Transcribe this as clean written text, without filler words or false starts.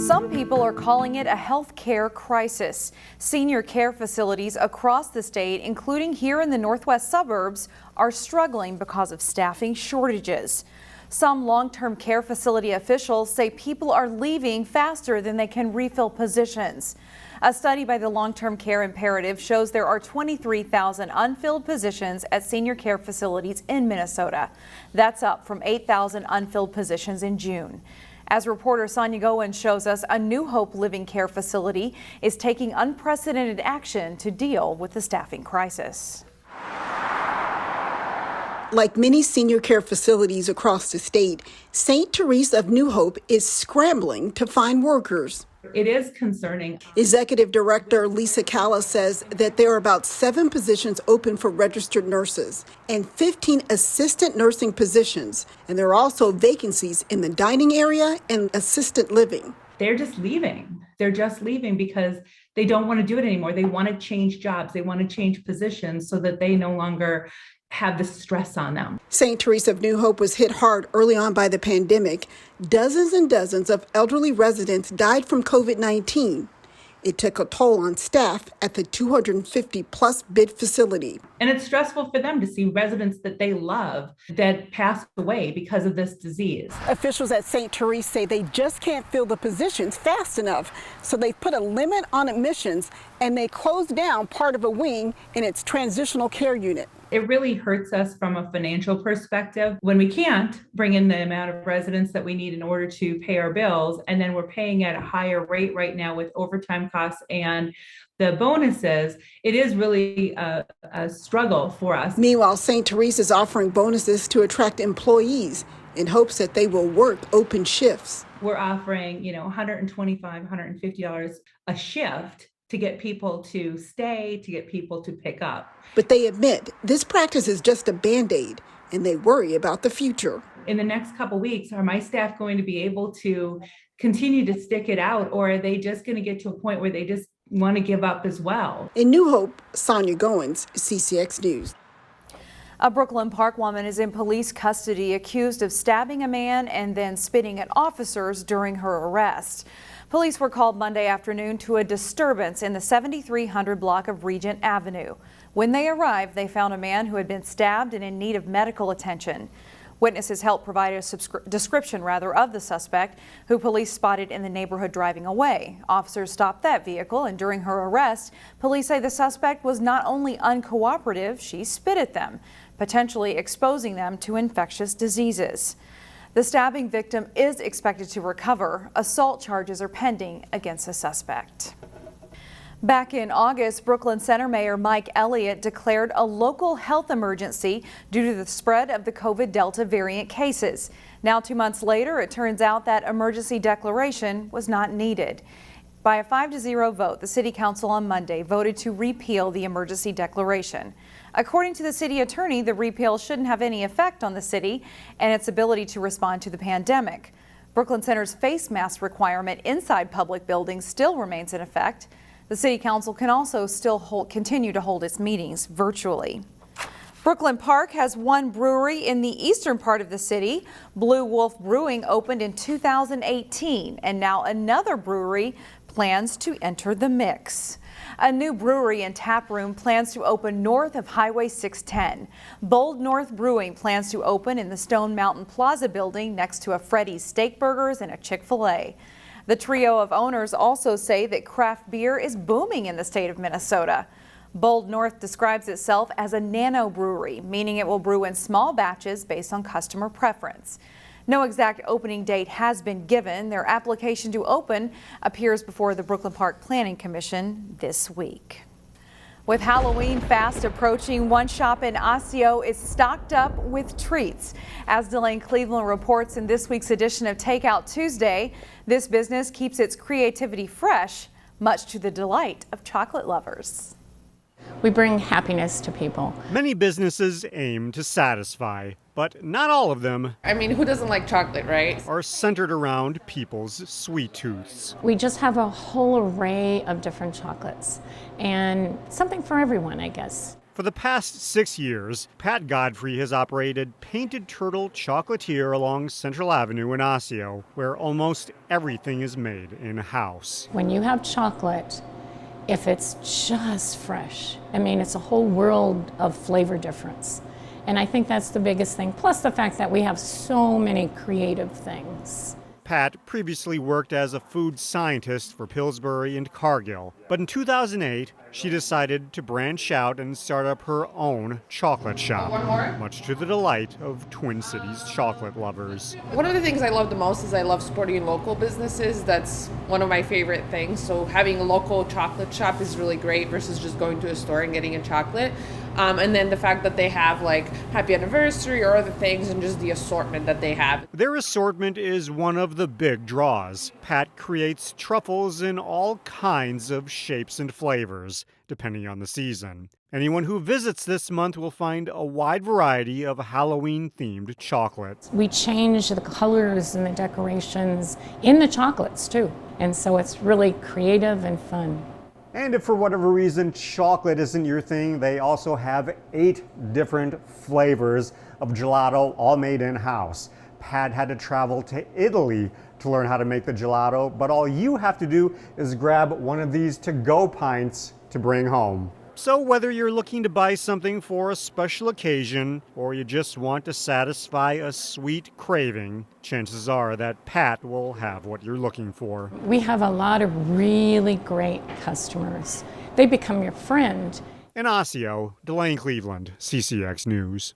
Some people are calling it a health care crisis. Senior care facilities across the state, including here in the northwest suburbs, are struggling because of staffing shortages. Some long-term care facility officials say people are leaving faster than they can refill positions. A study by the Long-Term Care Imperative shows there are 23,000 unfilled positions at senior care facilities in Minnesota. That's up from 8,000 unfilled positions in June. As reporter Sonia Goins shows us, a New Hope living care facility is taking unprecedented action to deal with the staffing crisis. Like many senior care facilities across the state, St. Therese of New Hope is scrambling to find workers. It is concerning. Executive Director Lisa Calla says that there are about 7 positions open for registered nurses and 15 assistant nursing positions. And there are also vacancies in the dining area and assistant living. They're just leaving. They're just leaving because they don't want to do it anymore. They want to change jobs. They want to change positions so that they no longer have the stress on them. St. Therese of New Hope was hit hard early on by the pandemic. Dozens and dozens of elderly residents died from COVID-19. It took a toll on staff at the 250-plus bed facility. And it's stressful for them to see residents that they love that pass away because of this disease. Officials at St. Therese say they just can't fill the positions fast enough, so they've put a limit on admissions and they closed down part of a wing in its transitional care unit. It really hurts us from a financial perspective when we can't bring in the amount of residents that we need in order to pay our bills. And then we're paying at a higher rate right now with overtime costs and the bonuses. It is really a struggle for us. Meanwhile, St. Therese is offering bonuses to attract employees in hopes that they will work open shifts. We're offering, $125, $150 a shift to get people to stay, to get people to pick up. But they admit this practice is just a Band-Aid, and they worry about the future. In the next couple of weeks, are my staff going to be able to continue to stick it out, or are they just going to get to a point where they just want to give up as well? In New Hope, Sonia Goins, CCX News. A Brooklyn Park woman is in police custody accused of stabbing a man and then spitting at officers during her arrest. Police were called Monday afternoon to a disturbance in the 7300 block of Regent Avenue. When they arrived, they found a man who had been stabbed and in need of medical attention. Witnesses helped provide a description of the suspect, who police spotted in the neighborhood driving away. Officers stopped that vehicle, and during her arrest, police say the suspect was not only uncooperative, she spit at them, potentially exposing them to infectious diseases. The stabbing victim is expected to recover. Assault charges are pending against the suspect. Back in August, Brooklyn Center Mayor Mike Elliott declared a local health emergency due to the spread of the COVID Delta variant cases. Now, 2 months later, it turns out that emergency declaration was not needed. By a 5-0 vote, the City Council on Monday voted to repeal the emergency declaration. According to the city attorney, the repeal shouldn't have any effect on the city and its ability to respond to the pandemic. Brooklyn Center's face mask requirement inside public buildings still remains in effect. The City Council can also still continue to hold its meetings virtually. Brooklyn Park has one brewery in the eastern part of the city. Blue Wolf Brewing opened in 2018, and now another brewery plans to enter the mix. A new brewery in Taproom plans to open north of Highway 610. Bold North Brewing plans to open in the Stone Mountain Plaza building next to a Freddy's Steak Burgers and a Chick-fil-A. The trio of owners also say that craft beer is booming in the state of Minnesota. Bold North describes itself as a nano brewery, meaning it will brew in small batches based on customer preference. No exact opening date has been given. Their application to open appears before the Brooklyn Park Planning Commission this week. With Halloween fast approaching, one shop in Osseo is stocked up with treats. As Delane Cleveland reports in this week's edition of Takeout Tuesday, this business keeps its creativity fresh, much to the delight of chocolate lovers. We bring happiness to people. Many businesses aim to satisfy, but not all of them. I mean, who doesn't like chocolate, right? Are centered around people's sweet tooths. We just have a whole array of different chocolates and something for everyone, I guess. For the past 6 years, Pat Godfrey has operated Painted Turtle Chocolatier along Central Avenue in Osseo, where almost everything is made in-house. When you have chocolate, if it's just fresh, I mean, it's a whole world of flavor difference. And I think that's the biggest thing, plus the fact that we have so many creative things. Pat previously worked as a food scientist for Pillsbury and Cargill, but in 2008, she decided to branch out and start up her own chocolate shop, much to the delight of Twin Cities chocolate lovers. One of the things I love the most is I love supporting local businesses. That's one of my favorite things. So having a local chocolate shop is really great versus just going to a store and getting a chocolate. And then the fact that they have like happy anniversary or other things and just the assortment that they have. Their assortment is one of the big draws. Pat creates truffles in all kinds of shapes and flavors, depending on the season. Anyone who visits this month will find a wide variety of Halloween-themed chocolates. We change the colors and the decorations in the chocolates too. And so it's really creative and fun. And if for whatever reason chocolate isn't your thing, they also have 8 different flavors of gelato, all made in-house. Pat had to travel to Italy to learn how to make the gelato, but all you have to do is grab one of these to-go pints to bring home. So whether you're looking to buy something for a special occasion or you just want to satisfy a sweet craving, chances are that Pat will have what you're looking for. We have a lot of really great customers. They become your friend. In Osseo, Delane Cleveland, CCX News.